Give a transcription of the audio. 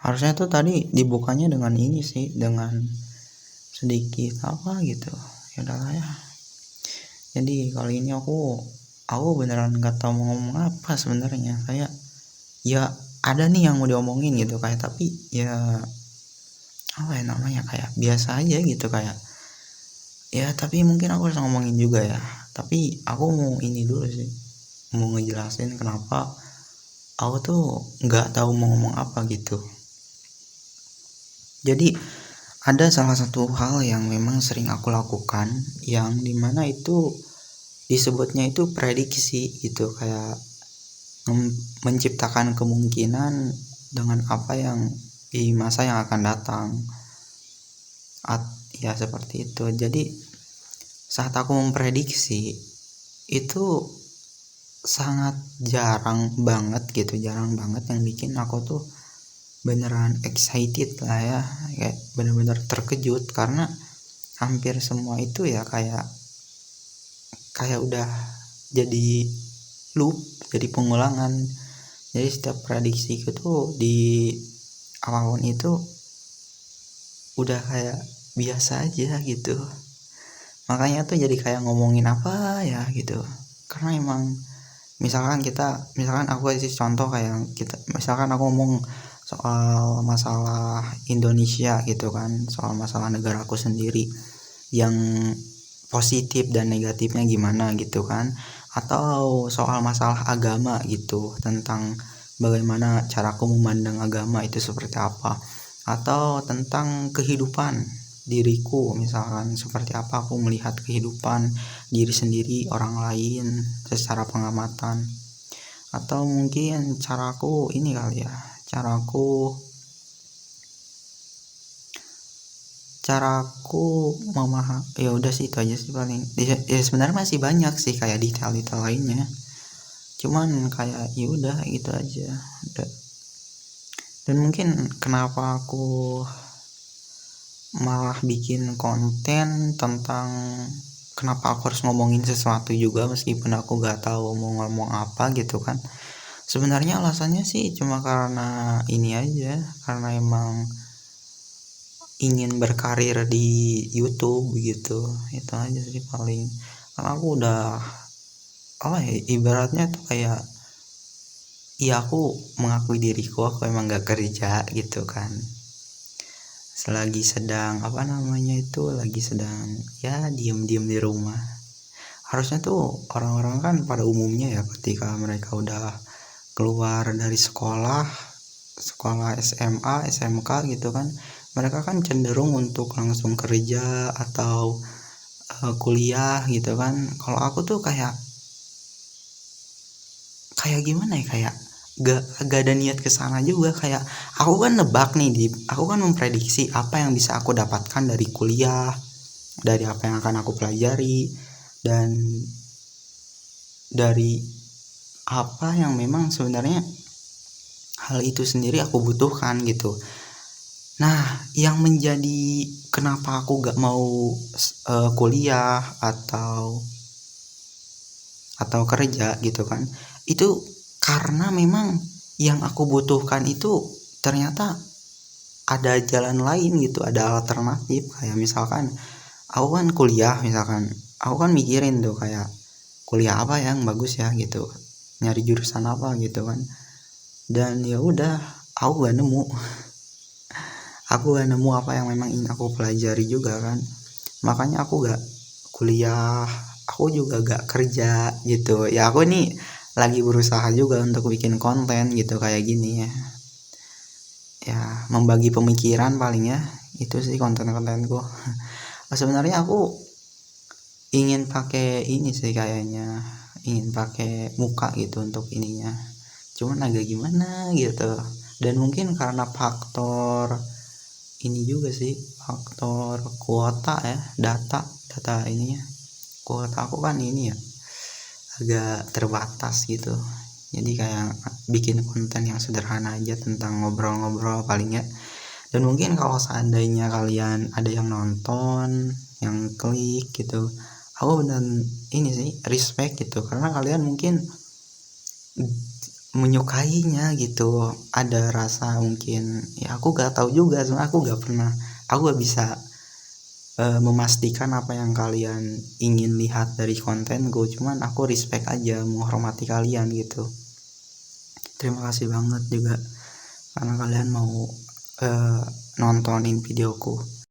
Harusnya tuh tadi dibukanya dengan ini sih, dengan sedikit apa gitu. Ya udahlah ya. Jadi kali ini aku beneran nggak tahu mau ngomong apa sebenarnya. Kayak ya ada nih yang mau diomongin gitu kayak, tapi ya apa ya namanya, kayak biasa aja gitu, kayak ya tapi mungkin aku harus ngomongin juga ya. Tapi aku mau ini dulu sih, mau ngejelasin kenapa aku tuh nggak tahu mau ngomong apa gitu. Jadi ada salah satu hal yang memang sering aku lakukan, yang dimana itu disebutnya itu prediksi gitu, kayak menciptakan kemungkinan dengan apa yang di masa yang akan datang. Ya seperti itu. Jadi saat aku memprediksi itu sangat jarang banget gitu, jarang banget yang bikin aku tuh beneran excited lah ya, kayak bener-bener terkejut, karena hampir semua itu ya kayak udah jadi loop, jadi pengulangan. Jadi setiap prediksi itu di apapun itu udah kayak biasa aja gitu. Makanya tuh jadi kayak ngomongin apa ya gitu. Karena emang misalkan aku kasih contoh, kayak misalkan aku ngomong soal masalah Indonesia gitu kan, soal masalah negaraku sendiri yang positif dan negatifnya gimana gitu kan, atau soal masalah agama gitu, tentang bagaimana caraku memandang agama itu seperti apa, atau tentang kehidupan diriku, misalkan seperti apa aku melihat kehidupan diri sendiri, orang lain secara pengamatan, atau mungkin caraku ini kali ya, caraku memahami. Ya udah sih, itu aja sih paling ya, sebenarnya masih banyak sih kayak detail-detail lainnya, cuman kayak ya udah gitu aja. Dan mungkin kenapa aku malah bikin konten tentang kenapa aku harus ngomongin sesuatu juga meskipun aku gak tahu mau ngomong apa gitu kan. Sebenarnya alasannya sih cuma karena ini aja, karena emang ingin berkarir di YouTube gitu. Itu aja sih paling. Karena aku udah apa ya, ibaratnya tuh kayak ya aku mengakui diriku aku emang gak kerja gitu kan. Selagi sedang apa namanya itu, lagi sedang ya diem-diem di rumah. Harusnya tuh orang-orang kan pada umumnya ya, ketika mereka udah keluar dari sekolah SMA, SMK gitu kan, mereka kan cenderung untuk langsung kerja atau kuliah gitu kan. Kalau aku tuh kayak gimana ya, kayak gak ada niat ke sana juga. Kayak aku kan nebak nih, aku kan memprediksi apa yang bisa aku dapatkan dari kuliah, dari apa yang akan aku pelajari, dan dari apa yang memang sebenarnya hal itu sendiri aku butuhkan gitu. Nah, yang menjadi kenapa aku gak mau kuliah atau kerja gitu kan, itu karena memang yang aku butuhkan itu ternyata ada jalan lain gitu, ada alternatif. Kayak misalkan aku kan kuliah, misalkan aku kan mikirin tuh kayak kuliah apa yang bagus ya gitu, nyari jurusan apa gitu kan. Dan ya udah, aku gak nemu apa yang memang ingin aku pelajari juga kan. Makanya aku gak kuliah, aku juga gak kerja gitu ya. Aku nih lagi berusaha juga untuk bikin konten gitu kayak gini ya, membagi pemikiran paling ya. Itu sih konten-kontenku. Sebenarnya aku ingin pakai ini sih, kayaknya ingin pakai muka gitu untuk ininya, cuman agak gimana gitu. Dan mungkin karena faktor ini juga sih, faktor kuota ya, data ininya, kuota aku kan ini ya agak terbatas gitu. Jadi kayak bikin konten yang sederhana aja tentang ngobrol-ngobrol paling ya. Dan mungkin kalau seandainya kalian ada yang nonton, yang klik gitu, aku beneran ini sih respect gitu, karena kalian mungkin menyukainya gitu. Ada rasa mungkin ya aku gak tahu juga, soalnya aku gak bisa memastikan apa yang kalian ingin lihat dari kontenku, cuman aku respect aja, menghormati kalian gitu. Terima kasih banget juga karena kalian mau nontonin videoku.